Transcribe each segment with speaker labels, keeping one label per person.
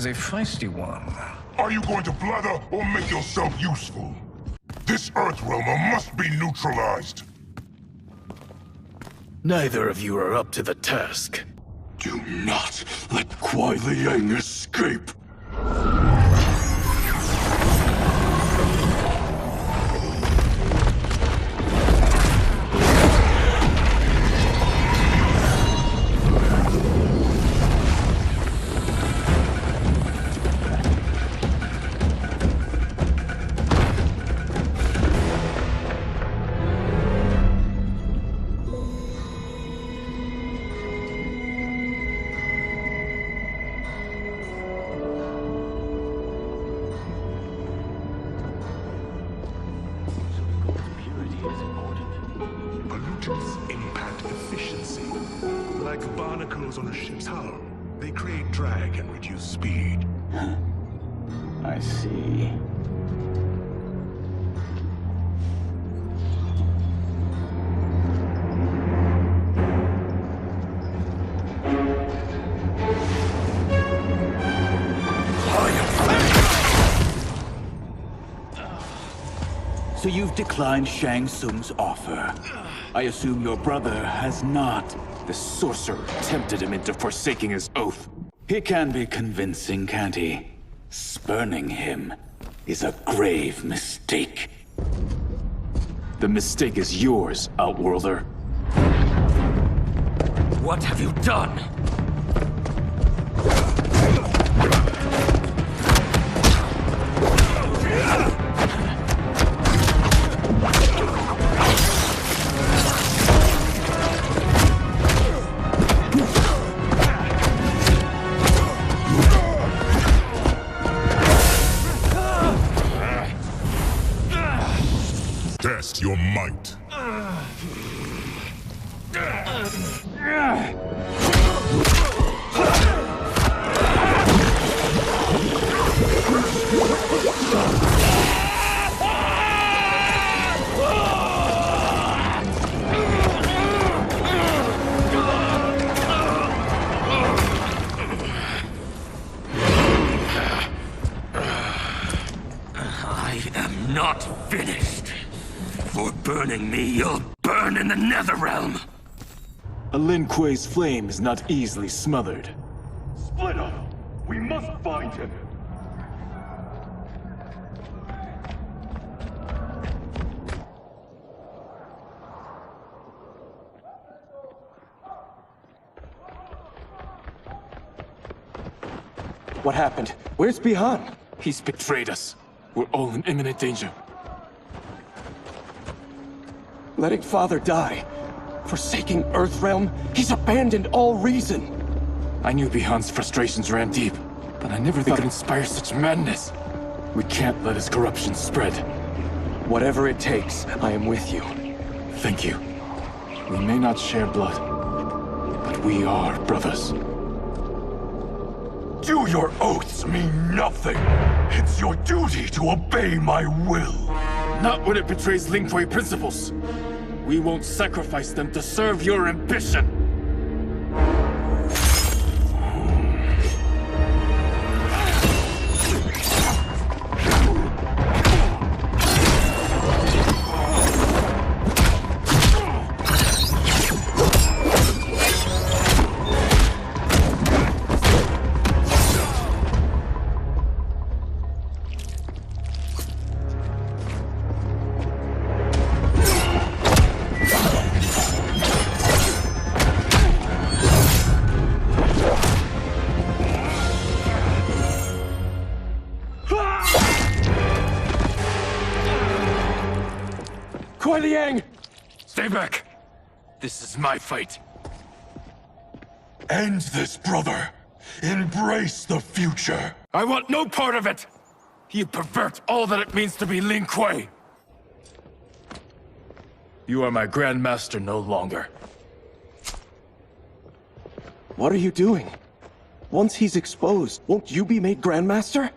Speaker 1: is a feisty one.
Speaker 2: Are you going to blather or make yourself useful? This Earthrealmer must be neutralized.
Speaker 3: Neither of you are up to the task.
Speaker 4: Do not let Kuai Liang escape!
Speaker 5: Pollutants impact efficiency. Like barnacles on a ship's hull, they create drag and reduce speed.
Speaker 4: I see.
Speaker 6: So you've declined Shang Tsung's offer. I assume your brother has not.
Speaker 3: The sorcerer tempted him into forsaking his oath.
Speaker 6: He can be convincing, can't he? Spurning him is a grave mistake.
Speaker 3: The mistake is yours, Outworlder.
Speaker 6: What have you done?
Speaker 2: Test your might.
Speaker 4: I am not finished. For burning me, you'll burn in the Netherrealm!
Speaker 3: A Lin Kuei's flame is not easily smothered.
Speaker 5: Split up! We must find him!
Speaker 7: What happened? Where's Bihan?
Speaker 3: He's betrayed us. We're all in imminent danger.
Speaker 7: Letting Father die. Forsaking Earthrealm. He's abandoned all reason.
Speaker 3: I knew Bihan's frustrations ran deep, but I never thought it'd inspire such madness. We can't let his corruption spread.
Speaker 7: Whatever it takes, I am with you.
Speaker 3: Thank you. We may not share blood, but we are brothers.
Speaker 4: Do your oaths mean nothing? It's your duty to obey my will.
Speaker 3: Not when it betrays Lin Kuei principles. We won't sacrifice them to serve your ambition.
Speaker 7: Kuai Liang!
Speaker 3: Stay back. This is my fight.
Speaker 4: End this, brother. Embrace the future.
Speaker 3: I want no part of it! You pervert all that it means to be Lin Kuei! You are my Grandmaster no longer.
Speaker 7: What are you doing? Once he's exposed, won't you be made Grandmaster?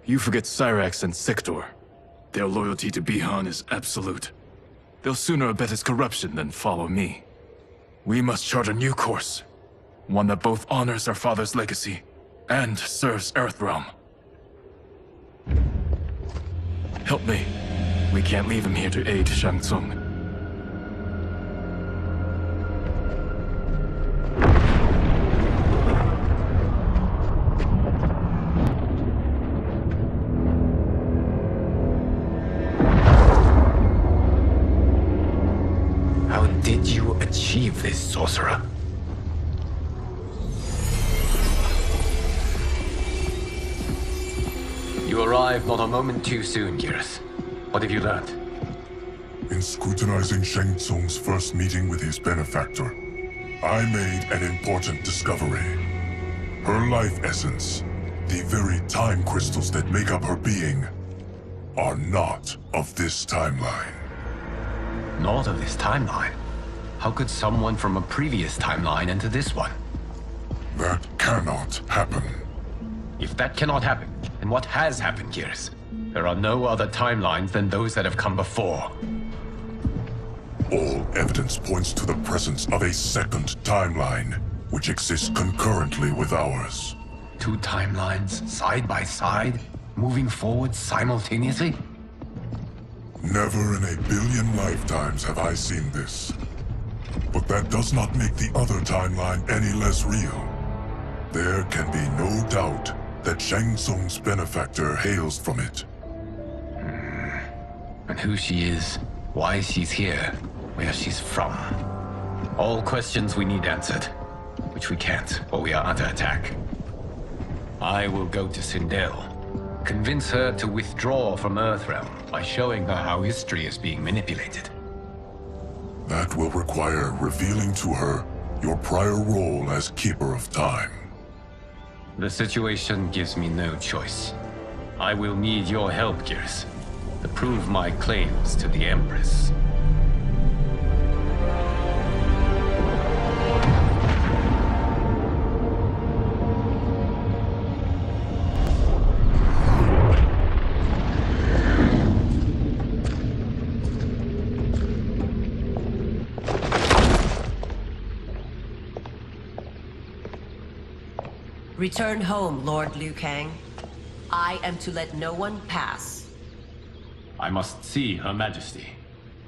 Speaker 3: You forget Cyrax and Sector. Their loyalty to Bihan is absolute. They'll sooner abet his corruption than follow me. We must chart a new course. One that both honors our father's legacy and serves Earthrealm. Help me. We can't leave him here to aid Shang Tsung.
Speaker 1: How did you achieve this, sorcerer? You arrived not a moment too soon, Geras. What have you learned?
Speaker 2: In scrutinizing Shang Tsung's first meeting with his benefactor, I made an important discovery. Her life essence, the very time crystals that make up her being, are not of this timeline.
Speaker 1: Not of this timeline? How could someone from a previous timeline enter this one?
Speaker 2: That cannot happen.
Speaker 1: If that cannot happen, then what has happened, Geras? There are no other timelines than those that have come before.
Speaker 2: All evidence points to the presence of a second timeline, which exists concurrently with ours.
Speaker 1: Two timelines, side by side, moving forward simultaneously?
Speaker 2: Never in a billion lifetimes have I seen this. But that does not make the other timeline any less real. There can be no doubt that Shang Tsung's benefactor hails from it.
Speaker 1: And who she is, why she's here, where she's from. All questions we need answered, which we can't, or we are under attack. I will go to Sindel, convince her to withdraw from Earthrealm by showing her how history is being manipulated.
Speaker 2: That will require revealing to her your prior role as Keeper of Time.
Speaker 1: The situation gives me no choice. I will need your help, Geras, to prove my claims to the Empress.
Speaker 8: Return home, Lord Liu Kang. I am to let no one pass.
Speaker 1: I must see Her Majesty.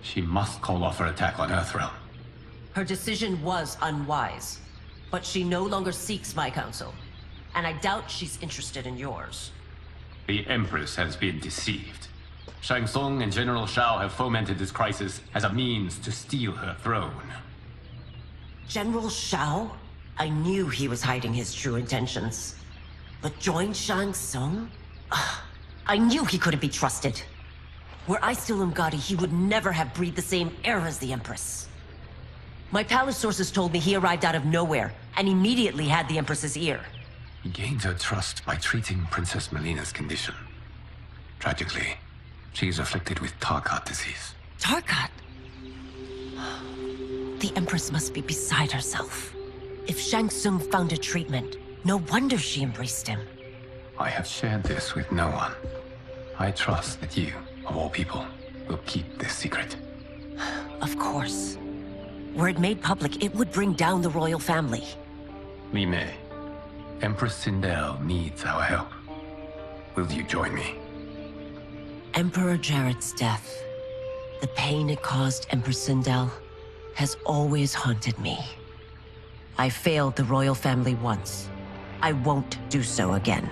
Speaker 1: She must call off her attack on Earthrealm.
Speaker 8: Her decision was unwise, but she no longer seeks my counsel, and I doubt she's interested in yours.
Speaker 1: The Empress has been deceived. Shang Tsung and General Shao have fomented this crisis as a means to steal her throne.
Speaker 8: General Shao? I knew he was hiding his true intentions. But join Shang Tsung? I knew he couldn't be trusted. Were I still Umgadi, he would never have breathed the same air as the Empress. My palace sources told me he arrived out of nowhere, and immediately had the Empress's ear.
Speaker 1: He gained her trust by treating Princess Melina's condition. Tragically, she is afflicted with Tarkat disease.
Speaker 8: Tarkat? The Empress must be beside herself. If Shang Tsung found a treatment, no wonder she embraced him.
Speaker 1: I have shared this with no one. I trust that you, of all people, will keep this secret.
Speaker 8: Of course. Were it made public, it would bring down the royal family.
Speaker 1: Li Mei, Empress Sindel needs our help. Will you join me?
Speaker 8: Emperor Jarrett's death, the pain it caused Empress Sindel, has always haunted me. I failed the royal family once. I won't do so again.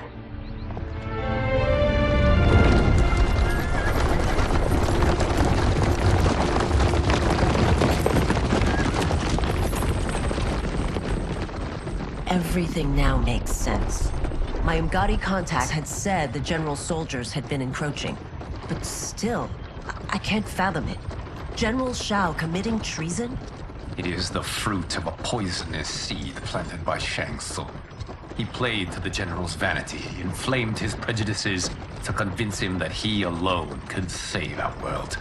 Speaker 8: Everything now makes sense. My Umgadi contact had said the general soldiers had been encroaching. But still, I can't fathom it. General Shao committing treason?
Speaker 1: It is the fruit of a poisonous seed planted by Shang Tsung. He played to the general's vanity, inflamed his prejudices to convince him that he alone could save our world.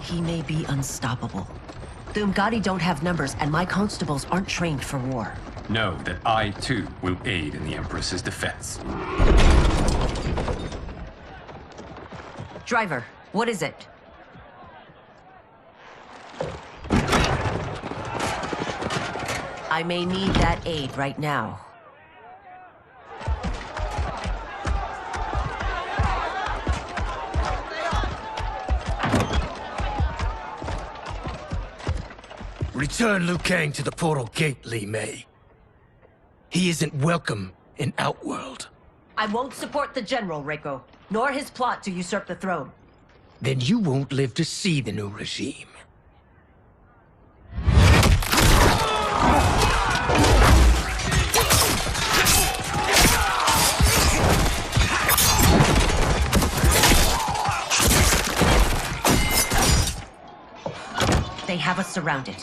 Speaker 8: He may be unstoppable. The Umgadi don't have numbers, and my constables aren't trained for war.
Speaker 1: Know that I, too, will aid in the Empress's defense.
Speaker 8: Driver, what is it? I may need that aid right now.
Speaker 9: Return Liu Kang to the portal gate, Li Mei. He isn't welcome in Outworld.
Speaker 8: I won't support the General, Reiko, nor his plot to usurp the throne.
Speaker 9: Then you won't live to see the new regime.
Speaker 8: They have us surrounded.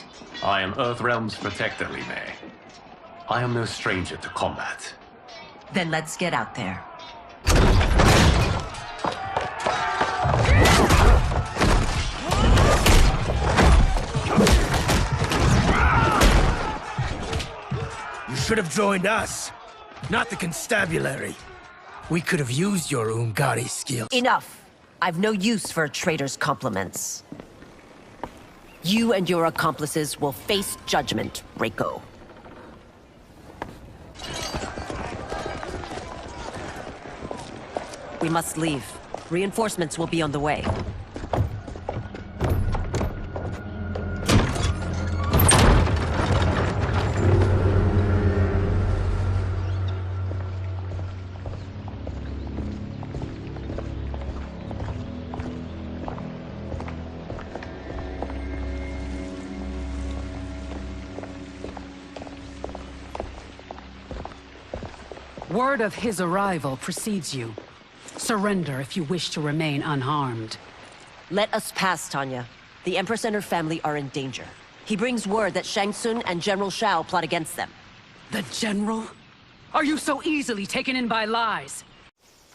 Speaker 1: I am Earthrealm's protector, Li Mei. I am no stranger to combat.
Speaker 8: Then let's get out there.
Speaker 9: You should have joined us, not the constabulary. We could have used your Umgadi skills.
Speaker 8: Enough. I've no use for a traitor's compliments. You and your accomplices will face judgment, Reiko. We must leave. Reinforcements will be on the way.
Speaker 10: Word of his arrival precedes you. Surrender if you wish to remain unharmed.
Speaker 8: Let us pass, Tanya. The Empress and her family are in danger. He brings word that Shang Tsung and General Shao plot against them.
Speaker 10: The General? Are you so easily taken in by lies?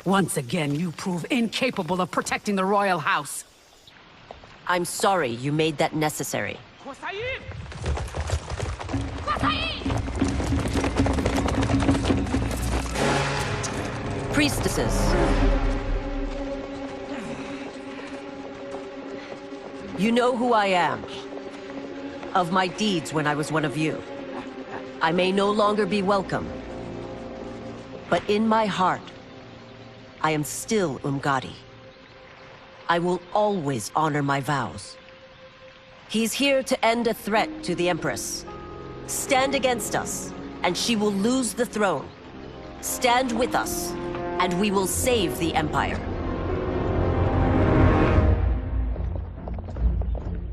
Speaker 10: Once again, you prove incapable of protecting the royal house.
Speaker 8: I'm sorry you made that necessary. Priestesses. You know who I am. Of my deeds when I was one of you. I may no longer be welcome. But in my heart, I am still Umgadi. I will always honor my vows. He's here to end a threat to the Empress. Stand against us, and she will lose the throne. Stand with us, and we will save the Empire.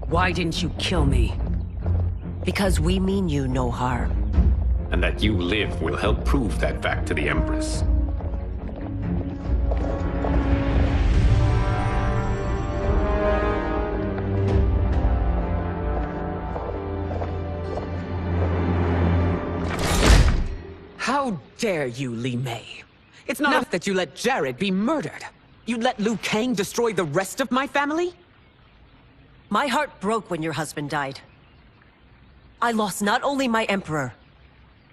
Speaker 10: Why didn't you kill me?
Speaker 8: Because we mean you no harm.
Speaker 1: And that you live will help prove that fact to the Empress.
Speaker 11: How dare you, Li Mei? It's not enough that you let Jared be murdered. You'd let Liu Kang destroy the rest of my family?
Speaker 8: My heart broke when your husband died. I lost not only my Emperor,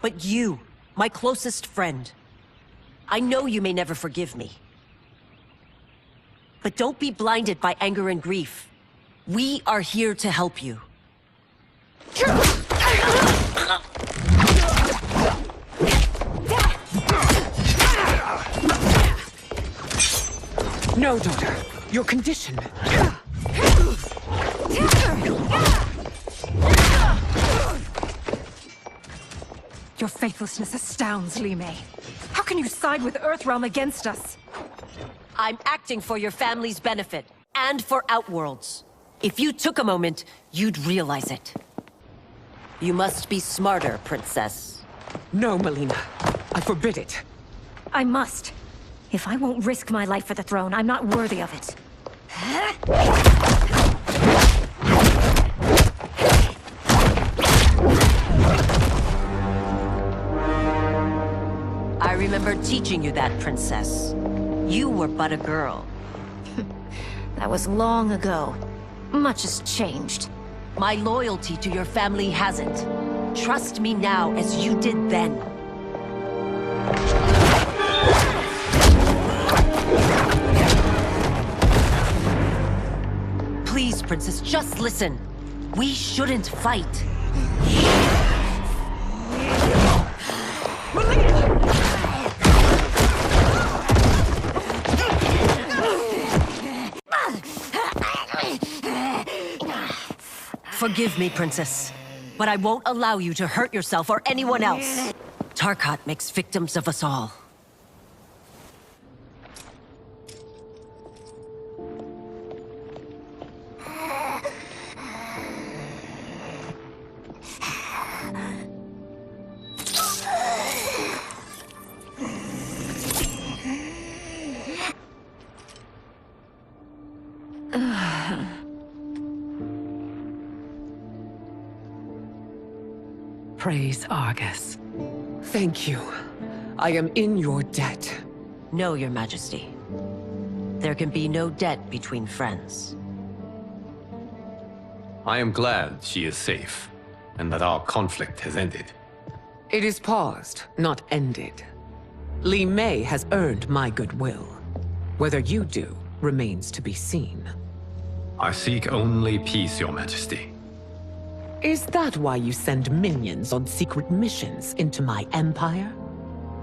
Speaker 8: but you, my closest friend. I know you may never forgive me. But don't be blinded by anger and grief. We are here to help you.
Speaker 11: No, daughter. Your condition.
Speaker 12: Your faithlessness astounds, Li Mei. How can you side with Earthrealm against us?
Speaker 8: I'm acting for your family's benefit, and for Outworld's. If you took a moment, you'd realize it. You must be smarter, Princess.
Speaker 11: No, Melina. I forbid it.
Speaker 12: I must. If I won't risk my life for the throne, I'm not worthy of it.
Speaker 8: I remember teaching you that, Princess. You were but a girl.
Speaker 12: That was long ago. Much has changed.
Speaker 8: My loyalty to your family hasn't. Trust me now as you did then. Please, Princess, just listen. We shouldn't fight. Forgive me, Princess. but I won't allow you to hurt yourself or anyone else. Tarkat makes victims of us all.
Speaker 10: Praise Argus. Thank you. I am in your debt.
Speaker 8: No, Your Majesty. There can be no debt between friends.
Speaker 1: I am glad she is safe, and that our conflict has ended.
Speaker 11: It is paused, not ended. Li Mei has earned my goodwill. Whether you do remains to be seen.
Speaker 1: I seek only peace, Your Majesty.
Speaker 11: Is that why you send minions on secret missions into my empire?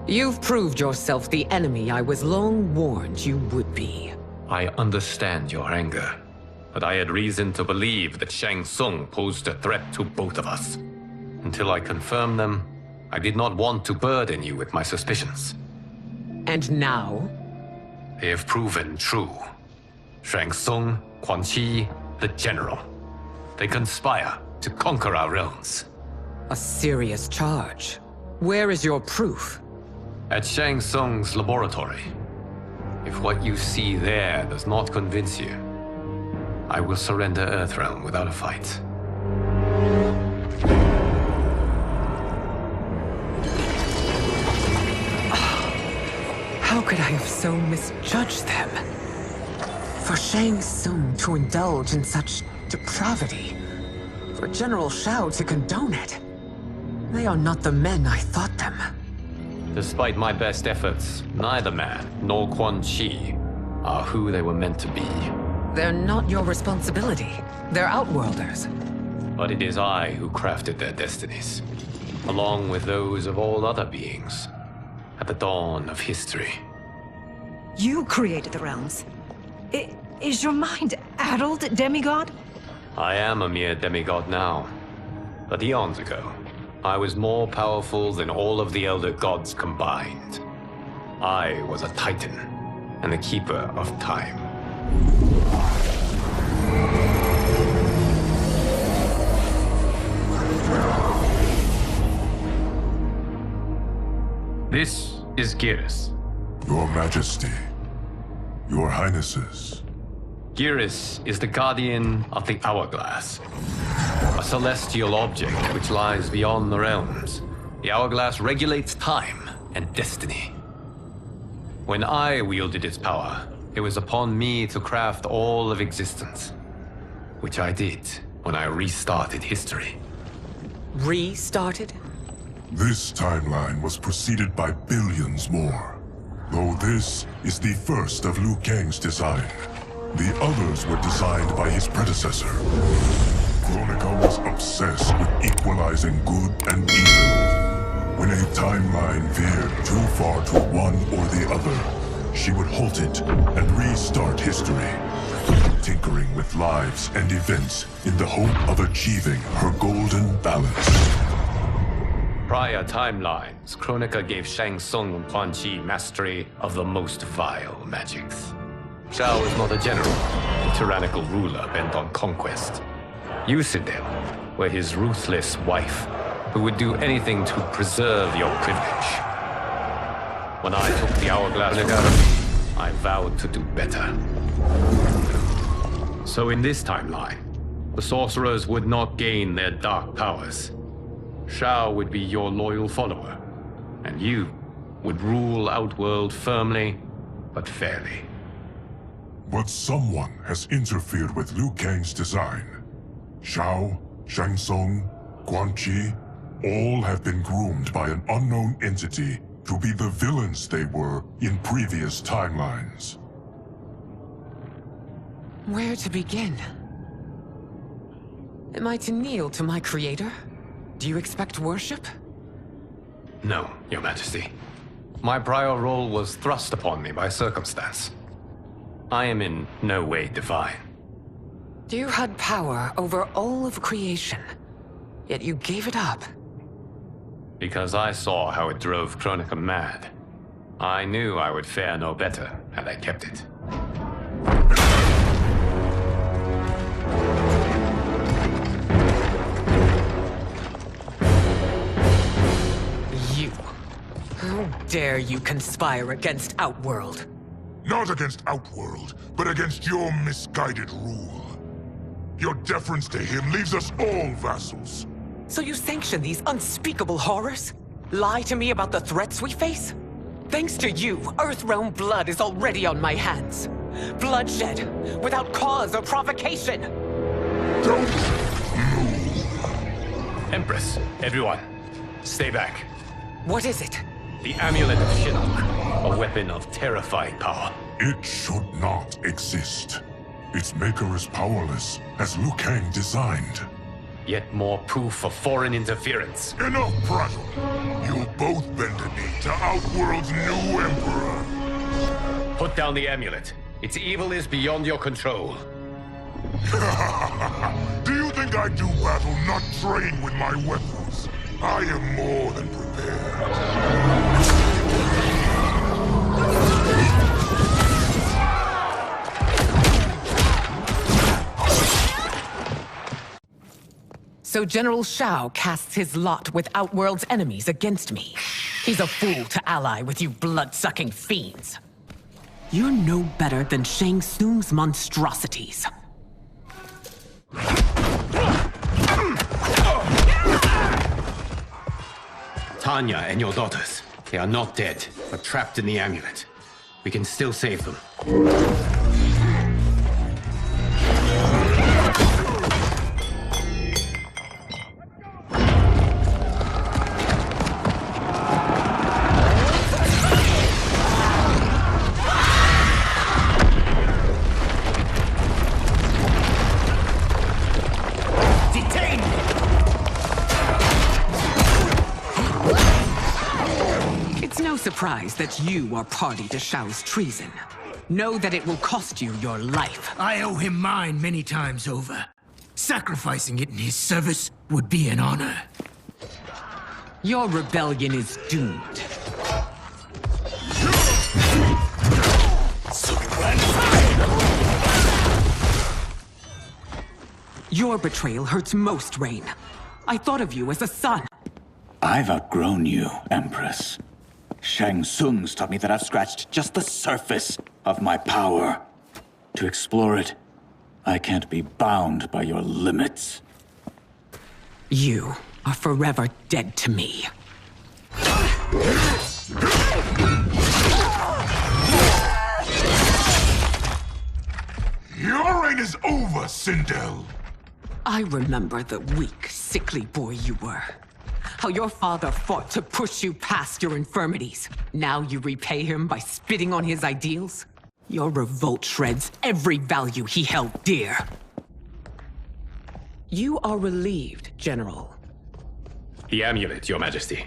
Speaker 11: You've proved yourself the enemy I was long warned you would be.
Speaker 1: I understand your anger, but I had reason to believe that Shang Tsung posed a threat to both of us. Until I confirmed them, I did not want to burden you with my suspicions.
Speaker 11: And now?
Speaker 1: They have proven true. Shang Tsung, Quan Chi, the General. They conspire to conquer our realms.
Speaker 11: A serious charge. Where is your proof?
Speaker 1: At Shang Tsung's laboratory. If what you see there does not convince you, I will surrender Earthrealm without a fight.
Speaker 11: How could I have so misjudged them? For Shang Tsung to indulge in such depravity, for General Shao to condone it, they are not the men I thought them.
Speaker 1: Despite my best efforts, neither man nor Quan Chi are who they were meant to be.
Speaker 11: They're not your responsibility. They're Outworlders.
Speaker 1: But it is I who crafted their destinies, along with those of all other beings, at the dawn of history.
Speaker 12: You created the realms. Is your mind addled, demigod?
Speaker 1: I am a mere demigod now, but eons ago, I was more powerful than all of the Elder Gods combined. I was a Titan, and the Keeper of Time. This is Geras.
Speaker 2: Your Majesty, Your Highnesses.
Speaker 1: Geras is the guardian of the Hourglass, a celestial object which lies beyond the realms. The Hourglass regulates time and destiny. When I wielded its power, it was upon me to craft all of existence, which I did when I restarted history.
Speaker 11: Restarted?
Speaker 2: This timeline was preceded by billions more, though this is the first of Liu Kang's design. The others were designed by his predecessor. Kronika was obsessed with equalizing good and evil. When a timeline veered too far to one or the other, she would halt it and restart history, tinkering with lives and events in the hope of achieving her golden balance.
Speaker 1: Prior timelines, Kronika gave Shang Tsung and Quan Chi mastery of the most vile magics. Shao is not a general, a tyrannical ruler bent on conquest. You, Citadel, were his ruthless wife, who would do anything to preserve your privilege. When I took the Hourglass, I vowed to do better. So in this timeline, the sorcerers would not gain their dark powers. Shao would be your loyal follower, and you would rule Outworld firmly, but fairly.
Speaker 2: But someone has interfered with Liu Kang's design. Shao, Shang Tsung, Quan Chi, all have been groomed by an unknown entity to be the villains they were in previous timelines.
Speaker 11: Where to begin? Am I to kneel to my creator? Do you expect worship?
Speaker 1: No, Your Majesty. My prior role was thrust upon me by circumstance. I am in no way divine.
Speaker 11: You had power over all of creation. Yet you gave it up.
Speaker 1: Because I saw how it drove Kronika mad. I knew I would fare no better had I kept it.
Speaker 11: You. How dare you conspire against Outworld?
Speaker 2: Not against Outworld, but against your misguided rule. Your deference to him leaves us all vassals.
Speaker 11: So you sanction these unspeakable horrors? Lie to me about the threats we face? Thanks to you, Earthrealm blood is already on my hands. Bloodshed, without cause or provocation.
Speaker 2: Don't move.
Speaker 1: Empress, everyone, stay back.
Speaker 11: What is it?
Speaker 1: The Amulet of Shinnok, a weapon of terrifying power.
Speaker 2: It should not exist. Its maker is powerless, as Liu Kang designed.
Speaker 1: Yet more proof of foreign interference.
Speaker 2: Enough prattle! You'll both bend a knee to Outworld's new Emperor.
Speaker 1: Put down the amulet. Its evil is beyond your control.
Speaker 2: Do you think I do battle not trained with my weapons? I am more than prepared.
Speaker 11: So General Shao casts his lot with Outworld's enemies against me. He's a fool to ally with you blood-sucking fiends. You're no better than Shang Tsung's monstrosities.
Speaker 1: Tanya and your daughters, they are not dead, but trapped in the amulet. We can still save them.
Speaker 11: Surprised that you are party to Shao's treason. Know that it will cost you your life.
Speaker 9: I owe him mine many times over. Sacrificing it in his service would be an honor.
Speaker 11: Your rebellion is doomed. Your betrayal hurts most, Rain. I thought of you as a son.
Speaker 6: I've outgrown you, Empress. Shang Tsung's taught me that I've scratched just the surface of my power. To explore it, I can't be bound by your limits.
Speaker 11: You are forever dead to me.
Speaker 2: Your reign is over, Sindel!
Speaker 11: I remember the weak, sickly boy you were. How your father fought to push you past your infirmities. Now you repay him by spitting on his ideals? Your revolt shreds every value he held dear. You are relieved, General.
Speaker 1: The amulet, Your Majesty.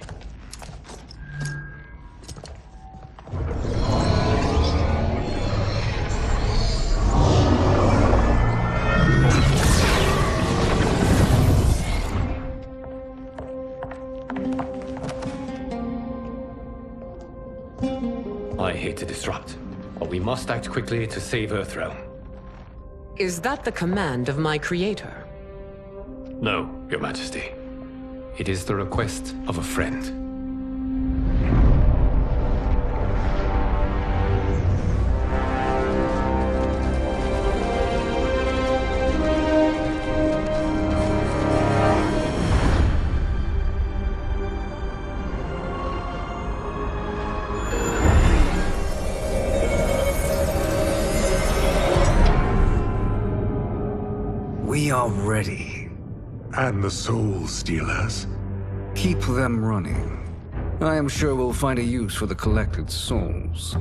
Speaker 1: I hate to disrupt, but we must act quickly to save Earthrealm.
Speaker 11: Is that the command of my creator?
Speaker 1: No, Your Majesty. It is the request of a friend.
Speaker 13: We are ready.
Speaker 5: And the Soul Stealers?
Speaker 13: Keep them running. I am sure we'll find a use for the collected souls.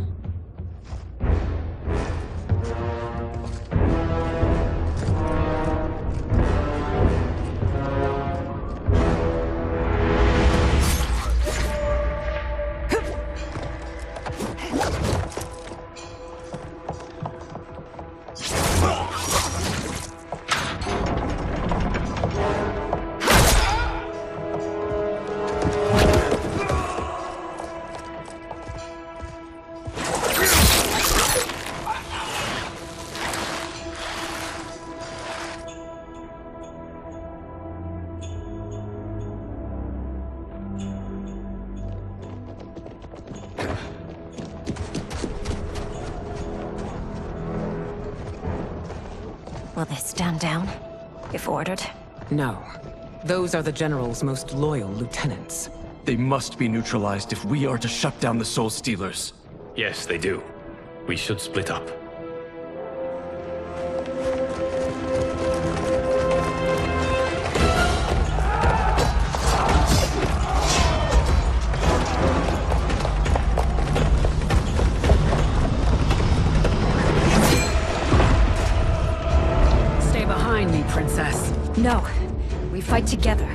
Speaker 12: Will they stand down, if ordered?
Speaker 11: No. Those are the General's most loyal lieutenants.
Speaker 7: They must be neutralized if we are to shut down the Soul Stealers.
Speaker 1: Yes, they do. We should split up.
Speaker 10: Stay behind me, Princess.
Speaker 12: No. We fight together.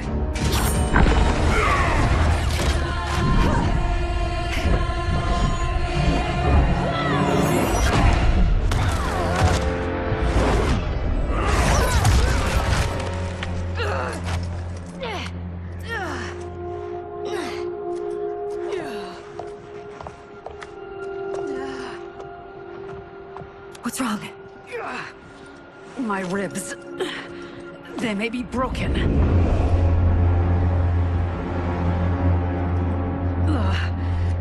Speaker 12: What's wrong?
Speaker 10: My ribs. They may be broken.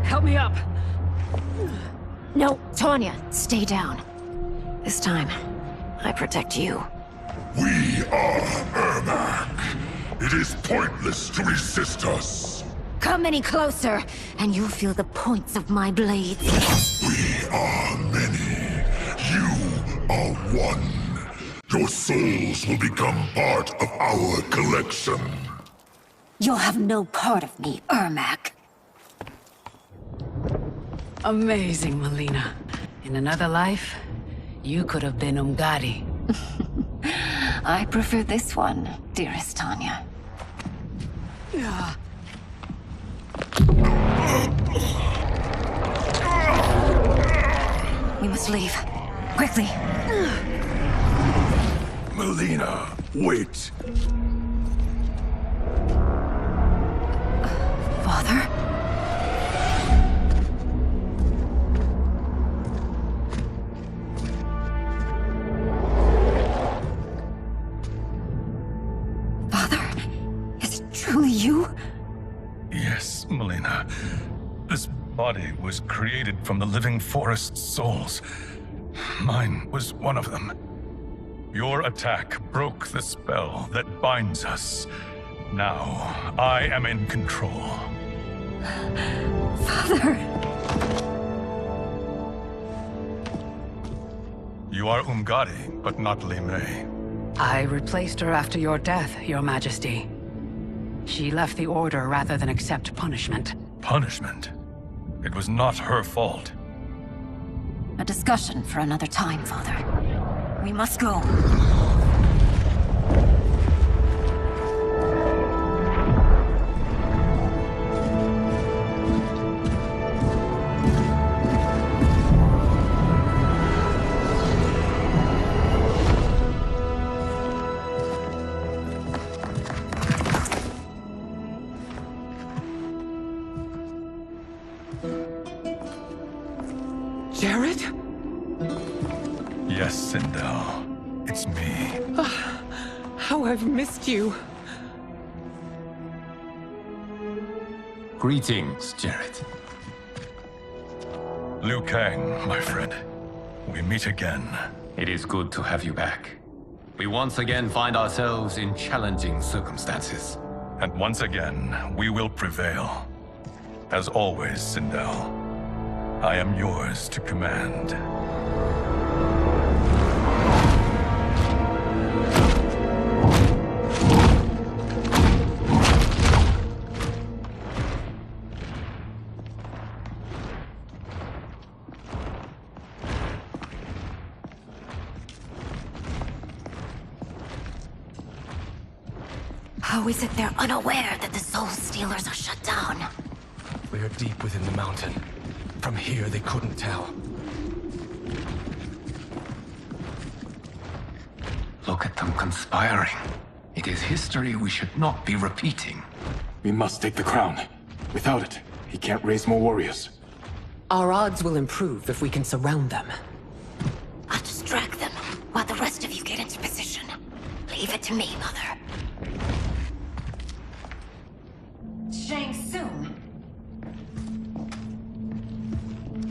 Speaker 10: Help me up.
Speaker 12: No, Tanya, stay down. This time, I protect you.
Speaker 2: We are Ermac. It is pointless to resist us.
Speaker 12: Come any closer, and you'll feel the points of my blades.
Speaker 2: We are many. You are one. Your souls will become part of our collection.
Speaker 12: You'll have no part of me, Ermac.
Speaker 10: Amazing, Melina. In another life, you could have been Umgadi.
Speaker 12: I prefer this one, dearest Tanya. We must leave. Quickly.
Speaker 2: Melina, wait.
Speaker 12: Father? Father? Is it truly you?
Speaker 5: Yes, Melina. This body was created from the living forest's souls. Mine was one of them. Your attack broke the spell that binds us. Now, I am in control.
Speaker 12: Father!
Speaker 5: You are Umgadi, but not Li Mei.
Speaker 10: I replaced her after your death, Your Majesty. She left the Order rather than accept punishment.
Speaker 5: Punishment? It was not her fault.
Speaker 12: A discussion for another time, Father. We must go.
Speaker 11: Jared?
Speaker 5: Yes, Sindel. It's me.
Speaker 11: How I've missed you.
Speaker 1: Greetings, Jared.
Speaker 5: Liu Kang, my friend. We meet again.
Speaker 1: It is good to have you back. We once again find ourselves in challenging circumstances.
Speaker 5: And once again, we will prevail. As always, Sindel, I am yours to command.
Speaker 12: How is it they're unaware that the Soul Stealers are shut down?
Speaker 7: We are deep within the mountain. From here, they couldn't tell.
Speaker 1: Look at them conspiring. It is history we should not be repeating.
Speaker 7: We must take the crown. Without it, he can't raise more warriors.
Speaker 11: Our odds will improve if we can surround them.
Speaker 12: I'll distract them while the rest of you get into position. Leave it to me, Mother. Shang Tsung.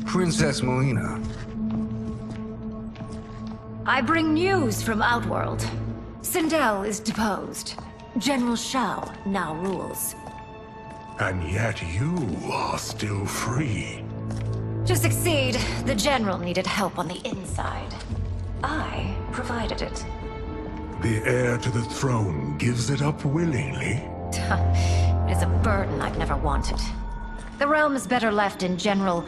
Speaker 13: Princess Melina.
Speaker 12: I bring news from Outworld. Sindel is deposed. General Shao now rules.
Speaker 14: And yet you are still free.
Speaker 12: To succeed, the General needed help on the inside. I provided it.
Speaker 14: The heir to the throne gives it up willingly?
Speaker 12: It is a burden I've never wanted. The realm is better left in General...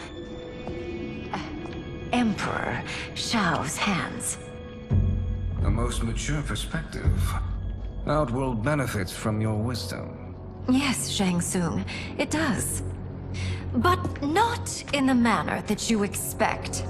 Speaker 12: Emperor Shao's hands.
Speaker 13: A most mature perspective. Outworld benefits from your wisdom.
Speaker 12: Yes, Shang Tsung, it does. But not in the manner that you expect.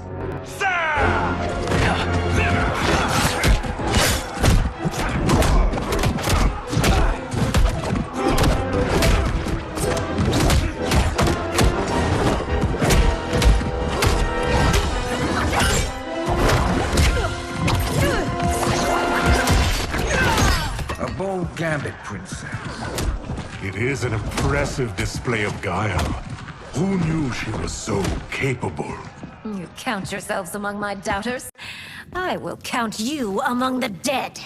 Speaker 13: A bold gambit, Princess.
Speaker 14: It is an impressive display of guile. Who knew she was so capable?
Speaker 12: You count yourselves among my doubters. I will count you among the dead.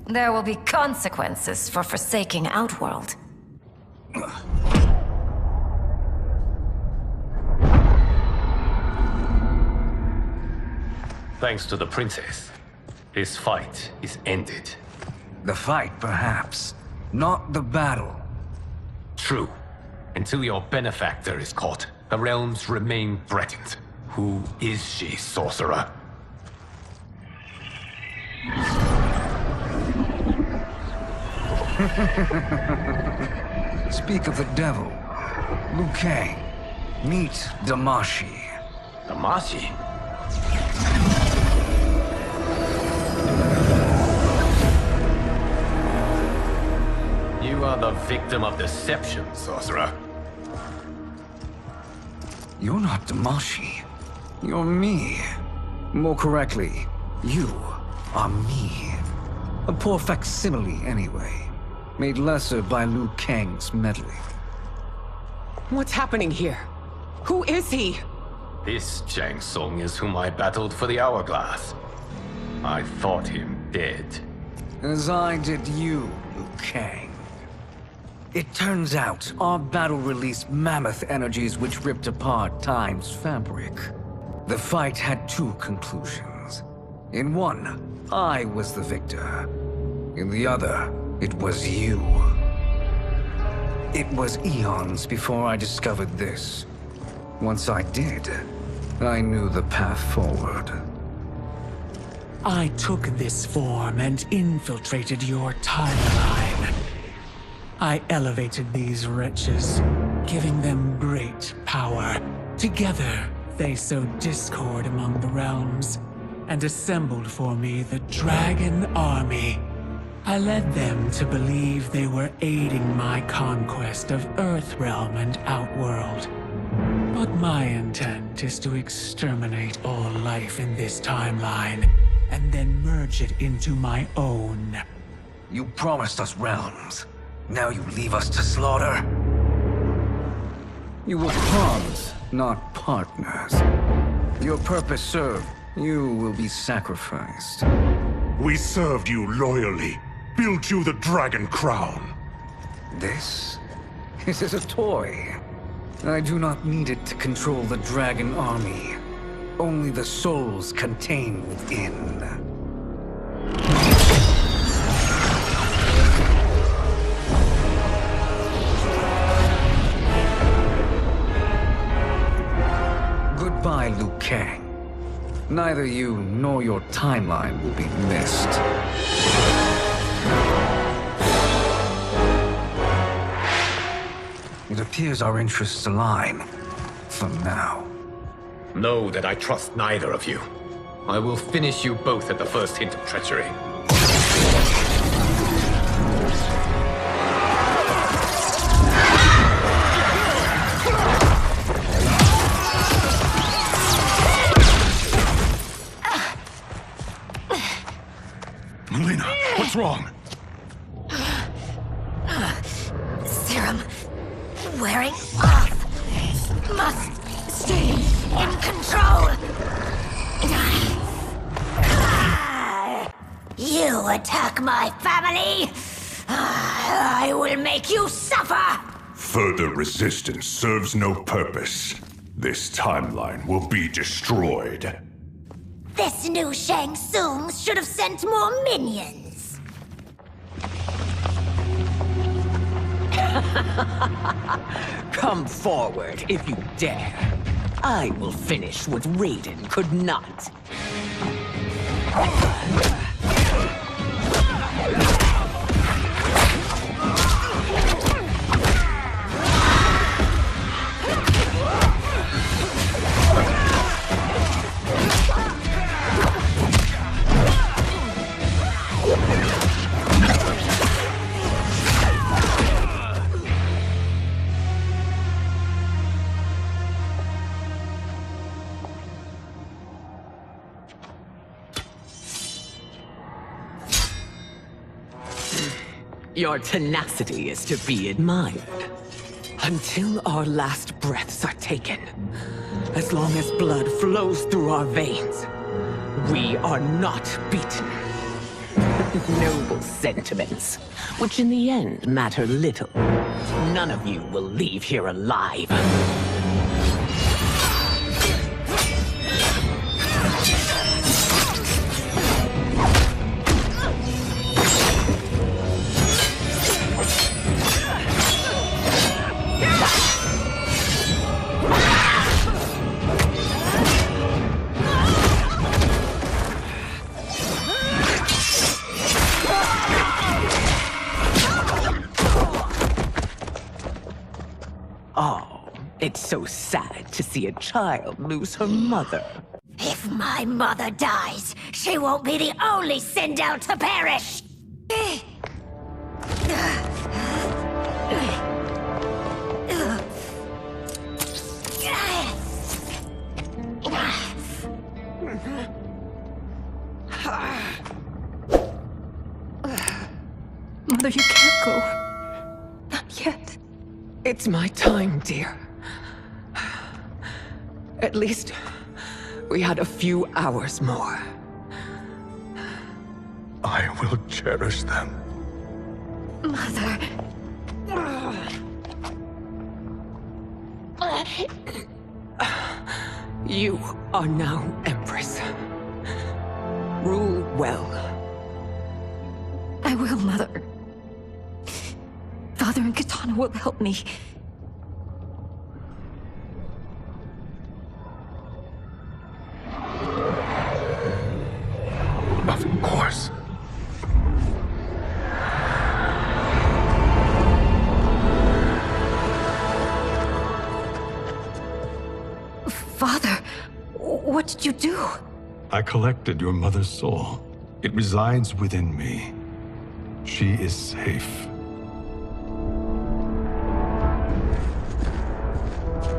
Speaker 12: There will be consequences for forsaking Outworld.
Speaker 1: Thanks to the princess, this fight is ended.
Speaker 13: The fight, perhaps. Not the battle.
Speaker 1: True. Until your benefactor is caught, the realms remain threatened. Who is she, sorcerer?
Speaker 13: Speak of the devil. Liu Kang. Meet Damashi.
Speaker 1: Damashi? You are the victim of deception, sorcerer.
Speaker 13: You're not Damashi. You're me. More correctly, you are me. A poor facsimile, anyway. Made lesser by Liu Kang's meddling.
Speaker 11: What's happening here? Who is he?
Speaker 1: This Shang Tsung is whom I battled for the Hourglass. I thought him dead.
Speaker 13: As I did you, Liu Kang. It turns out our battle released mammoth energies which ripped apart time's fabric. The fight had two conclusions. In one, I was the victor. In the other, it was you. It was eons before I discovered this. Once I did, I knew the path forward.
Speaker 15: I took this form and infiltrated your timeline. I elevated these wretches, giving them great power. Together, they sowed discord among the realms, and assembled for me the Dragon Army. I led them to believe they were aiding my conquest of Earthrealm and Outworld. But my intent is to exterminate all life in this timeline, and then merge it into my own.
Speaker 13: You promised us realms. Now you leave us to slaughter? You were pawns, not partners. Your purpose served. You will be sacrificed.
Speaker 14: We served you loyally. Built you the Dragon Crown.
Speaker 13: This is a toy. I do not need it to control the Dragon Army. Only the souls contained within. Goodbye, Liu Kang. Neither you nor your timeline will be missed. It appears our interests align. For now.
Speaker 1: Know that I trust neither of you. I will finish you both at the first hint of treachery.
Speaker 5: Melina, what's wrong?
Speaker 12: Serum wearing off. Must stay in control. attack my family, I will make you suffer!
Speaker 14: Further resistance serves no purpose. This timeline will be destroyed.
Speaker 12: This new Shang Tsung should have sent more minions.
Speaker 11: Come forward if you dare. I will finish what Raiden could not. Your tenacity is to be admired. Until our last breaths are taken, as long as blood flows through our veins, we are not beaten. Noble sentiments, which in the end matter little. None of you will leave here alive. It's so sad to see a child lose her mother.
Speaker 12: If my mother dies, she won't be the only send out to perish!
Speaker 11: Mother, you can't go. Not yet. It's my time, dear. At least, we had a few hours more.
Speaker 5: I will cherish them.
Speaker 12: Mother...
Speaker 11: You are now Empress. Rule well.
Speaker 12: I will, Mother. Father and Katana will help me.
Speaker 5: Of course.
Speaker 12: Father, what did you do?
Speaker 5: I collected your mother's soul. It resides within me. She is safe.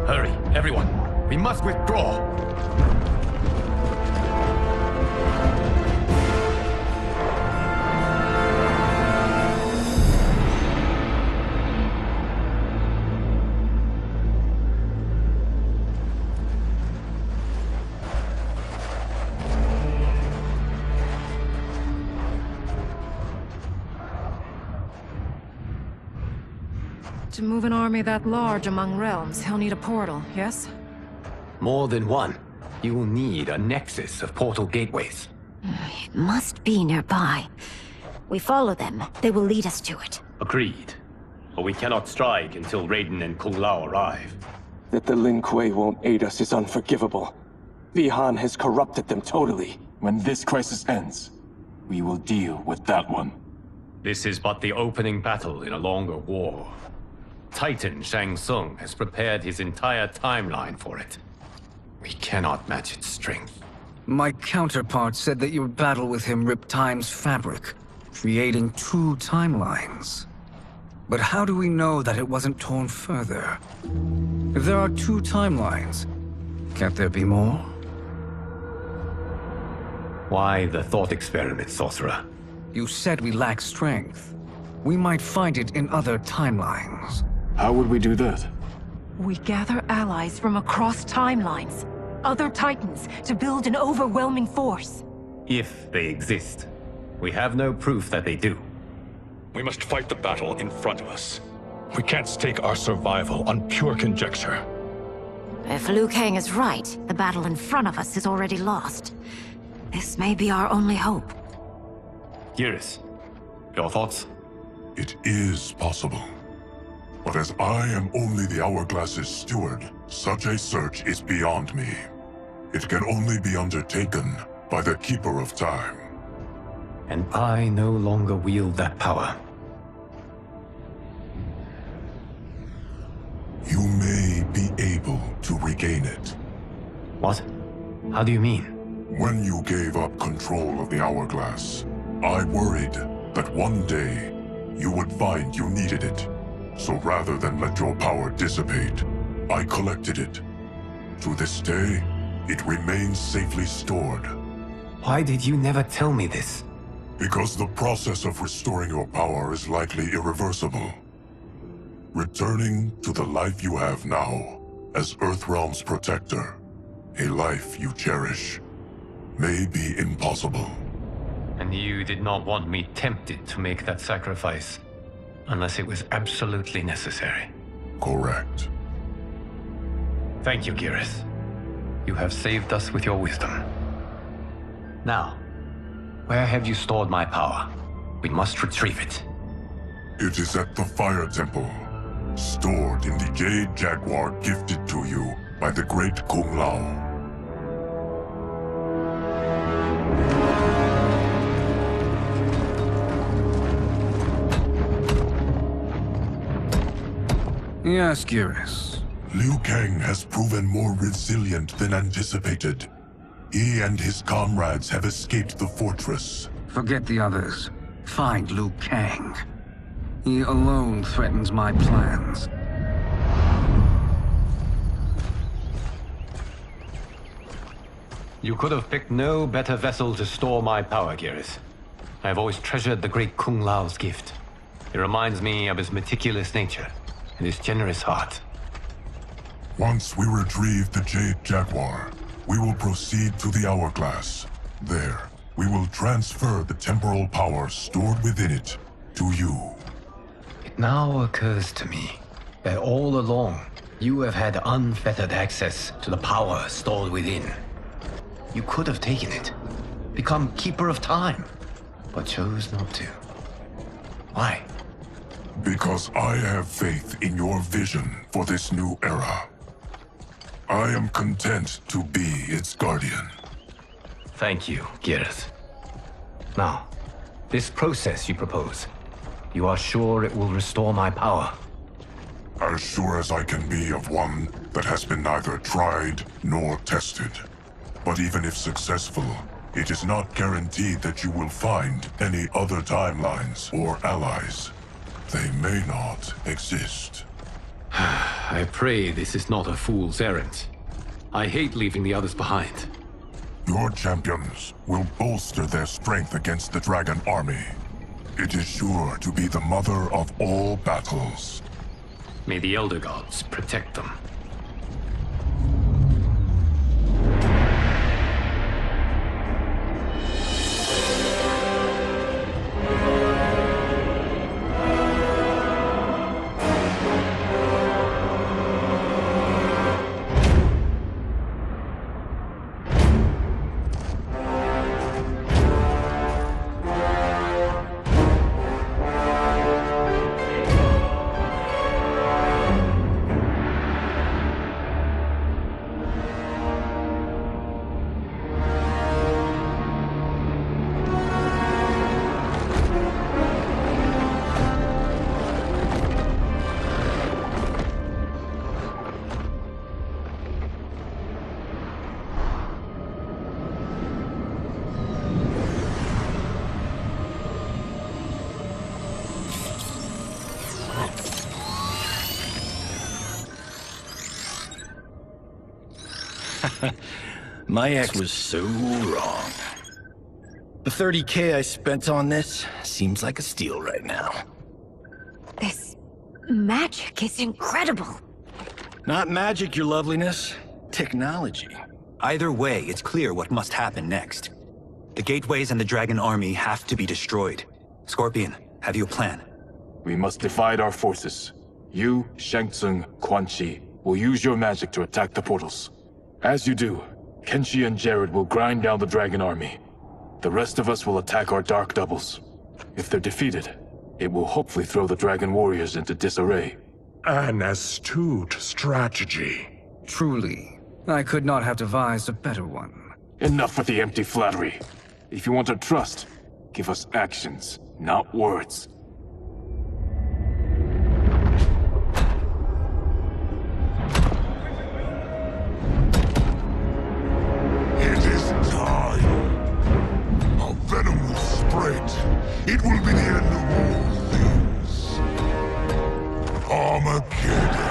Speaker 1: Hurry, everyone. We must withdraw.
Speaker 10: To move an army that large among realms, he'll need a portal, yes?
Speaker 1: More than one. You will need a nexus of portal gateways.
Speaker 12: It must be nearby. We follow them. They will lead us to it.
Speaker 1: Agreed. But we cannot strike until Raiden and Kung Lao arrive.
Speaker 7: That the Lin Kuei won't aid us is unforgivable. Bi-Han has corrupted them totally.
Speaker 16: When this crisis ends, we will deal with that one.
Speaker 1: This is but the opening battle in a longer war. Titan Shang Tsung has prepared his entire timeline for it. We cannot match its strength.
Speaker 13: My counterpart said that your battle with him ripped time's fabric, creating 2 timelines. But how do we know that it wasn't torn further? If there are 2 timelines, can't there be more?
Speaker 1: Why the thought experiment, Sorcerer?
Speaker 13: You said we lack strength. We might find it in other timelines.
Speaker 16: How would we do that?
Speaker 10: We gather allies from across timelines, other Titans, to build an overwhelming force.
Speaker 1: If they exist. We have no proof that they do.
Speaker 5: We must fight the battle in front of us. We can't stake our survival on pure conjecture.
Speaker 12: If Liu Kang is right, the battle in front of us is already lost. This may be our only hope.
Speaker 1: Geras, your thoughts?
Speaker 2: It is possible. But as I am only the Hourglass's steward, such a search is beyond me. It can only be undertaken by the Keeper of Time.
Speaker 1: And I no longer wield that power.
Speaker 2: You may be able to regain it.
Speaker 1: What? How do you mean?
Speaker 2: When you gave up control of the Hourglass, I worried that one day you would find you needed it. So rather than let your power dissipate, I collected it. To this day, it remains safely stored.
Speaker 1: Why did you never tell me this?
Speaker 2: Because the process of restoring your power is likely irreversible. Returning to the life you have now, as Earthrealm's protector, a life you cherish, may be impossible.
Speaker 1: And you did not want me tempted to make that sacrifice, unless it was absolutely necessary.
Speaker 2: Correct.
Speaker 1: Thank you, Geras. You have saved us with your wisdom. Now, where have you stored my power? We must retrieve it.
Speaker 2: It is at the Fire Temple, stored in the Jade Jaguar gifted to you by the great Kung Lao.
Speaker 13: Yes, Geras.
Speaker 2: Liu Kang has proven more resilient than anticipated. He and his comrades have escaped the fortress.
Speaker 13: Forget the others. Find Liu Kang. He alone threatens my plans.
Speaker 1: You could have picked no better vessel to store my power, Geras. I have always treasured the great Kung Lao's gift. It reminds me of his meticulous nature and his generous heart.
Speaker 2: Once we retrieve the Jade Jaguar, we will proceed to the Hourglass. There, we will transfer the temporal power stored within it to you.
Speaker 1: It now occurs to me that all along, you have had unfettered access to the power stored within. You could have taken it, become Keeper of Time, but chose not to. Why?
Speaker 2: Because I have faith in your vision for this new era. I am content to be its guardian.
Speaker 1: Thank you, Geras. Now, this process you propose, you are sure it will restore my power?
Speaker 2: As sure as I can be of one that has been neither tried nor tested. But even if successful, it is not guaranteed that you will find any other timelines or allies. They may not exist.
Speaker 1: I pray this is not a fool's errand. I hate leaving the others behind.
Speaker 2: Your champions will bolster their strength against the Dragon Army. It is sure to be the mother of all battles.
Speaker 1: May the Elder Gods protect them.
Speaker 17: My ex was so wrong. The $30K I spent on this seems like a steal right now.
Speaker 12: This magic is incredible.
Speaker 17: Not magic, your loveliness. Technology.
Speaker 18: Either way, it's clear what must happen next. The gateways and the Dragon Army have to be destroyed. Scorpion, have you a plan?
Speaker 16: We must divide our forces. You, Shang Tsung, Quan Chi will use your magic to attack the portals. As you do, Kenshi and Jared will grind down the Dragon Army. The rest of us will attack our Dark Doubles. If they're defeated, it will hopefully throw the Dragon Warriors into disarray.
Speaker 14: An astute strategy.
Speaker 13: Truly, I could not have devised a better one.
Speaker 16: Enough with the empty flattery. If you want our trust, give us actions, not words.
Speaker 2: It is time. Our venom will spread. It will be the end of all things. Armageddon.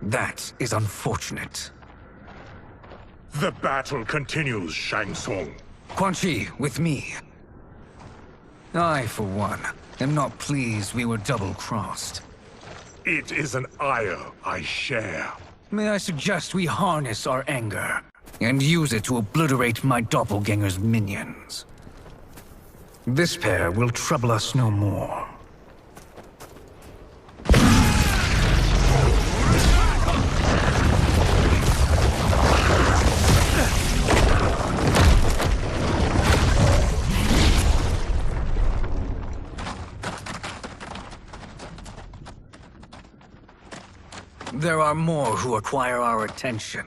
Speaker 13: That is unfortunate.
Speaker 14: The battle continues, Shang Tsung.
Speaker 13: Quan Chi, with me. I, for one, am not pleased we were double-crossed.
Speaker 14: It is an ire I share.
Speaker 13: May I suggest we harness our anger and use it to obliterate my doppelganger's minions. This pair will trouble us no more. There are more who acquire our attention.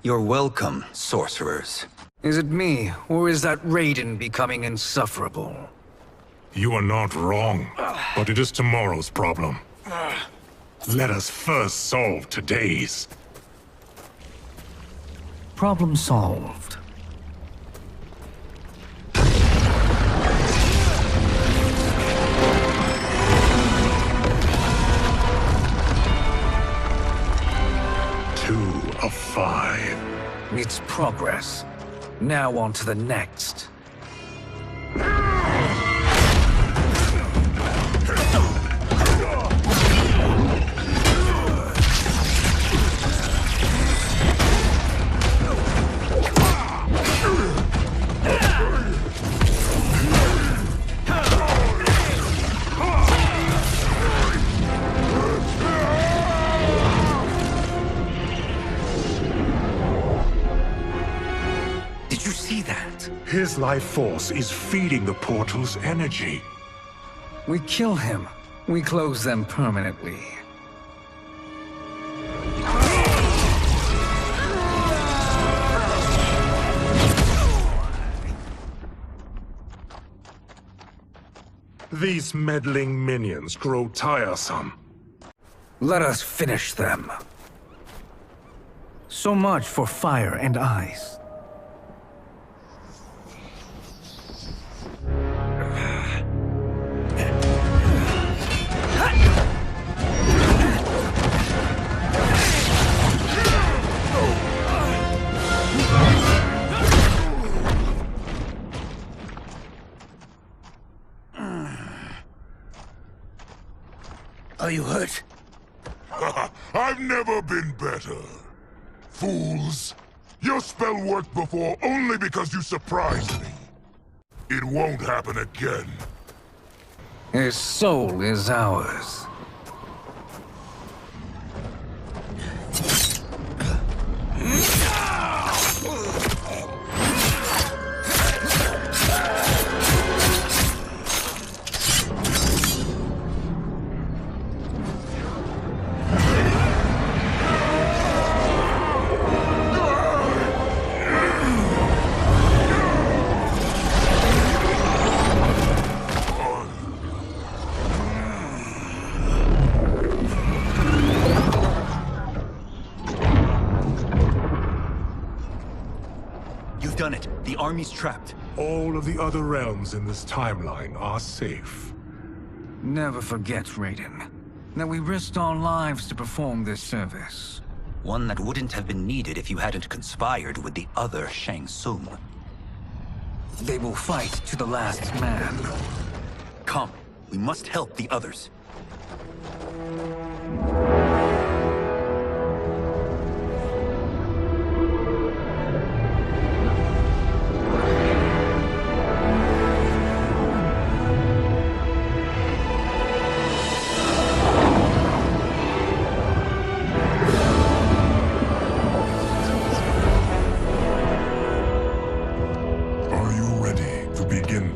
Speaker 18: You're welcome, sorcerers.
Speaker 13: Is it me, or is that Raiden becoming insufferable?
Speaker 14: You are not wrong, but it is tomorrow's problem. Let us first solve today's.
Speaker 13: Problem solved.
Speaker 14: Of 5.
Speaker 13: It's progress. Now on to the next.
Speaker 14: His life force is feeding the portal's energy.
Speaker 13: We kill him. We close them permanently.
Speaker 14: These meddling minions grow tiresome.
Speaker 13: Let us finish them. So much for fire and ice.
Speaker 9: Are you hurt?
Speaker 2: I've never been better. Fools. Your spell worked before only because you surprised me. It won't happen again.
Speaker 13: His soul is ours.
Speaker 18: Done it. The army's trapped.
Speaker 14: All of the other realms in this timeline are safe.
Speaker 13: Never forget, Raiden, that we risked our lives to perform this service.
Speaker 18: One that wouldn't have been needed if you hadn't conspired with the other Shang Tsung.
Speaker 13: They will fight to the last man.
Speaker 18: Come, we must help the others.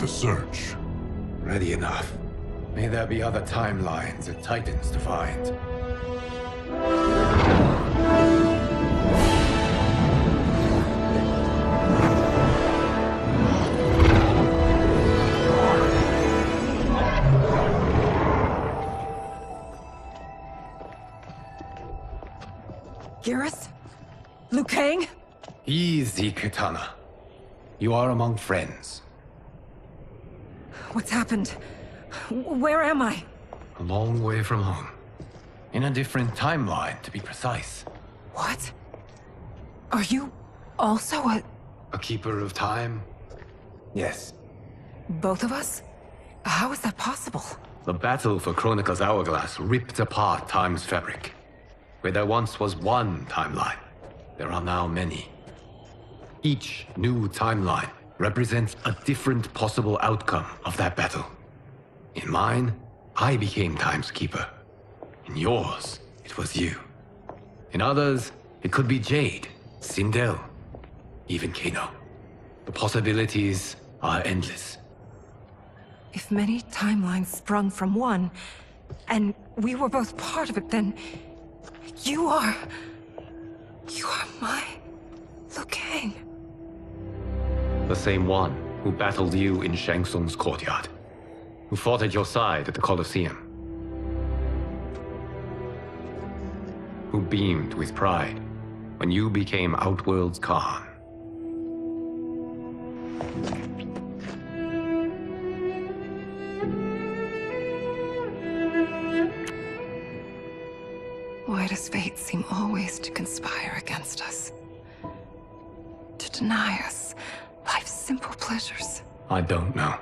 Speaker 2: Search.
Speaker 1: Ready enough. May there be other timelines and titans to find.
Speaker 11: Garrus? Liu Kang?
Speaker 1: Easy, Kitana. You are among friends.
Speaker 11: What's happened? Where am I?
Speaker 1: A long way from home. In a different timeline, to be precise.
Speaker 11: What? Are you also
Speaker 1: a keeper of time? Yes.
Speaker 11: both of us? How is that possible?
Speaker 1: The battle for Kronika's hourglass ripped apart time's fabric. Where there once was one timeline, there are now many. Each new timeline represents a different possible outcome of that battle. In mine, I became Time's Keeper. In yours, it was you. In others, it could be Jade, Sindel, even Kano. The possibilities are endless.
Speaker 11: If many timelines sprung from one, and we were both part of it, then you are my Liu Kang.
Speaker 1: The same one who battled you in Shang Tsung's courtyard, who fought at your side at the Colosseum, who beamed with pride when you became Outworld's Khan.
Speaker 11: Why does fate seem always to conspire against us? To deny us life's simple pleasures?
Speaker 1: I don't know.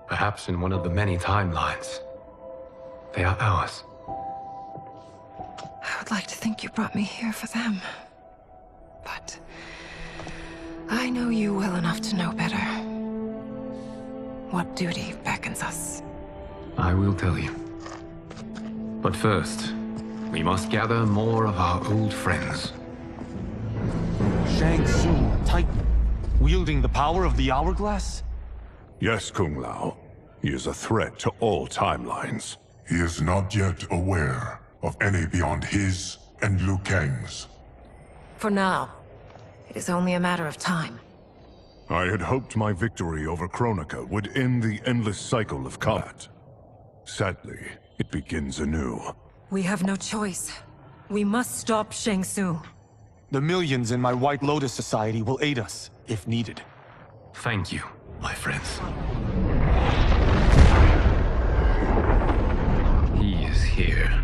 Speaker 1: Perhaps in one of the many timelines, they are ours.
Speaker 11: I would like to think you brought me here for them. But I know you well enough to know better. What duty beckons us?
Speaker 1: I will tell you. But first, we must gather more of our old friends.
Speaker 19: Shang Tsung, Titan, wielding the power of the hourglass?
Speaker 2: Yes, Kung Lao. He is a threat to all timelines. He is not yet aware of any beyond his and Liu Kang's.
Speaker 8: For now, it is only a matter of time.
Speaker 2: I had hoped my victory over Kronika would end the endless cycle of combat. Sadly, it begins anew.
Speaker 11: We have no choice. We must stop Shang Tsung.
Speaker 19: The millions in my White Lotus Society will aid us, if needed.
Speaker 1: Thank you, my friends. He is here.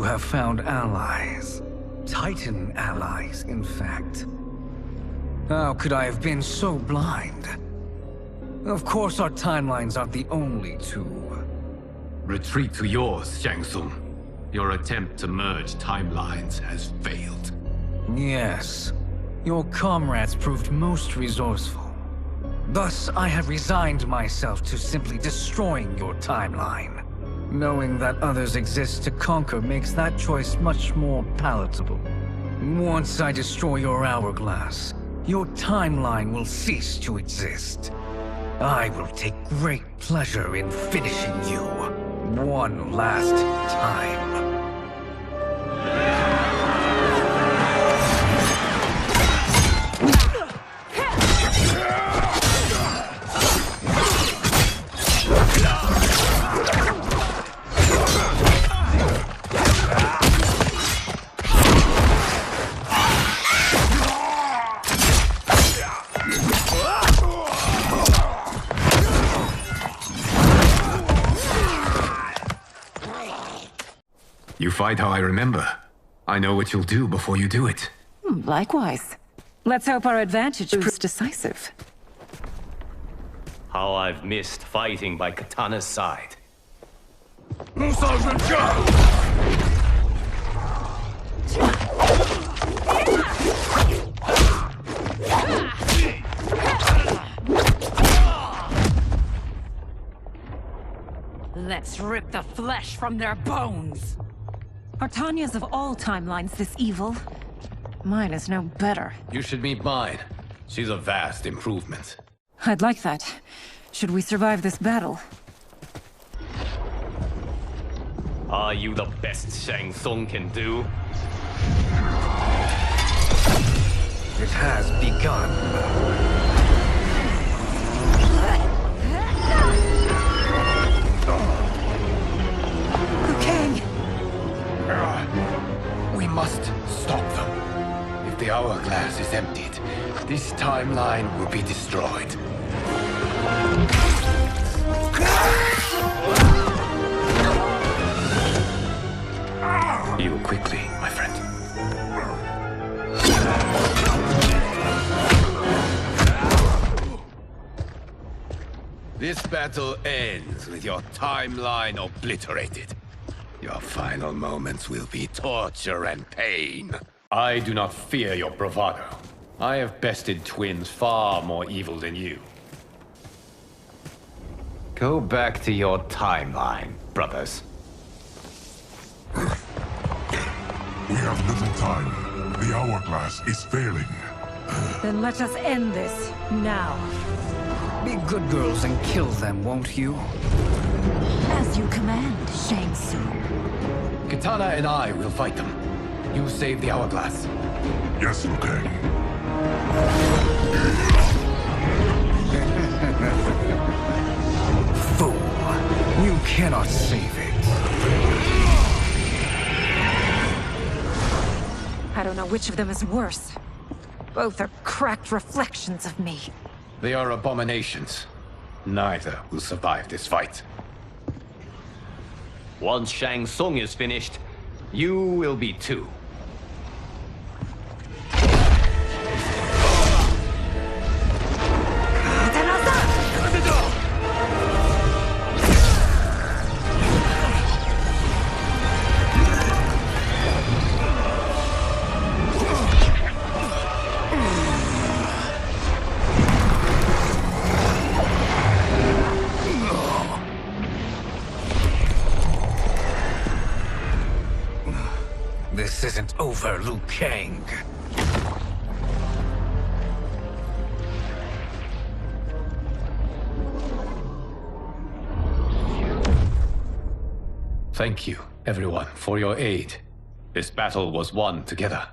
Speaker 13: have found allies. Titan allies, in fact. How could I have been so blind? Of course our timelines aren't the only two.
Speaker 1: Retreat to yours, Shang Tsung. Your attempt to merge timelines has failed.
Speaker 13: Yes. Your comrades proved most resourceful. Thus, I have resigned myself to simply destroying your timeline. Knowing that others exist to conquer makes that choice much more palatable. Once I destroy your hourglass, your timeline will cease to exist. I will take great pleasure in finishing you one last time.
Speaker 1: You fight how I remember. I know what you'll do before you do it.
Speaker 11: Likewise. Let's hope our advantage proves decisive.
Speaker 20: How I've missed fighting by Katana's side.
Speaker 10: Let's rip the flesh from their bones!
Speaker 21: Are Tanya's of all timelines this evil? Mine is no better.
Speaker 1: You should meet mine. She's a vast improvement.
Speaker 21: I'd like that. Should we survive this battle?
Speaker 20: Are you the best Shang Tsung can do?
Speaker 13: It has begun.
Speaker 1: We must stop them. If the hourglass is emptied, this timeline will be destroyed. Heal quickly, my friend. This battle ends with your timeline obliterated. Your final moments will be torture and pain. I do not fear your bravado. I have bested twins far more evil than you. Go back to your timeline, brothers.
Speaker 2: We have little time. The hourglass is failing.
Speaker 21: Then let us end this, now.
Speaker 13: Be good girls and kill them, won't you?
Speaker 21: As you command, Shang Tsung.
Speaker 1: Katana and I will fight them. You save the hourglass.
Speaker 2: Yes, Liu Kang.
Speaker 13: Fool! You cannot save it.
Speaker 21: I don't know which of them is worse. Both are cracked reflections of me.
Speaker 1: They are abominations. Neither will survive this fight.
Speaker 20: Once Shang Tsung is finished, you will be too.
Speaker 13: This isn't over, Liu Kang.
Speaker 1: Thank you, everyone, for your aid. This battle was won together.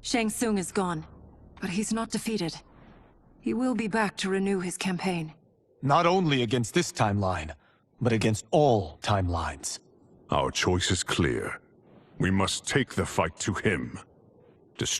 Speaker 21: Shang Tsung is gone, but he's not defeated. He will be back to renew his campaign.
Speaker 19: Not only against this timeline, but against all timelines.
Speaker 2: Our choice is clear. We must take the fight to him.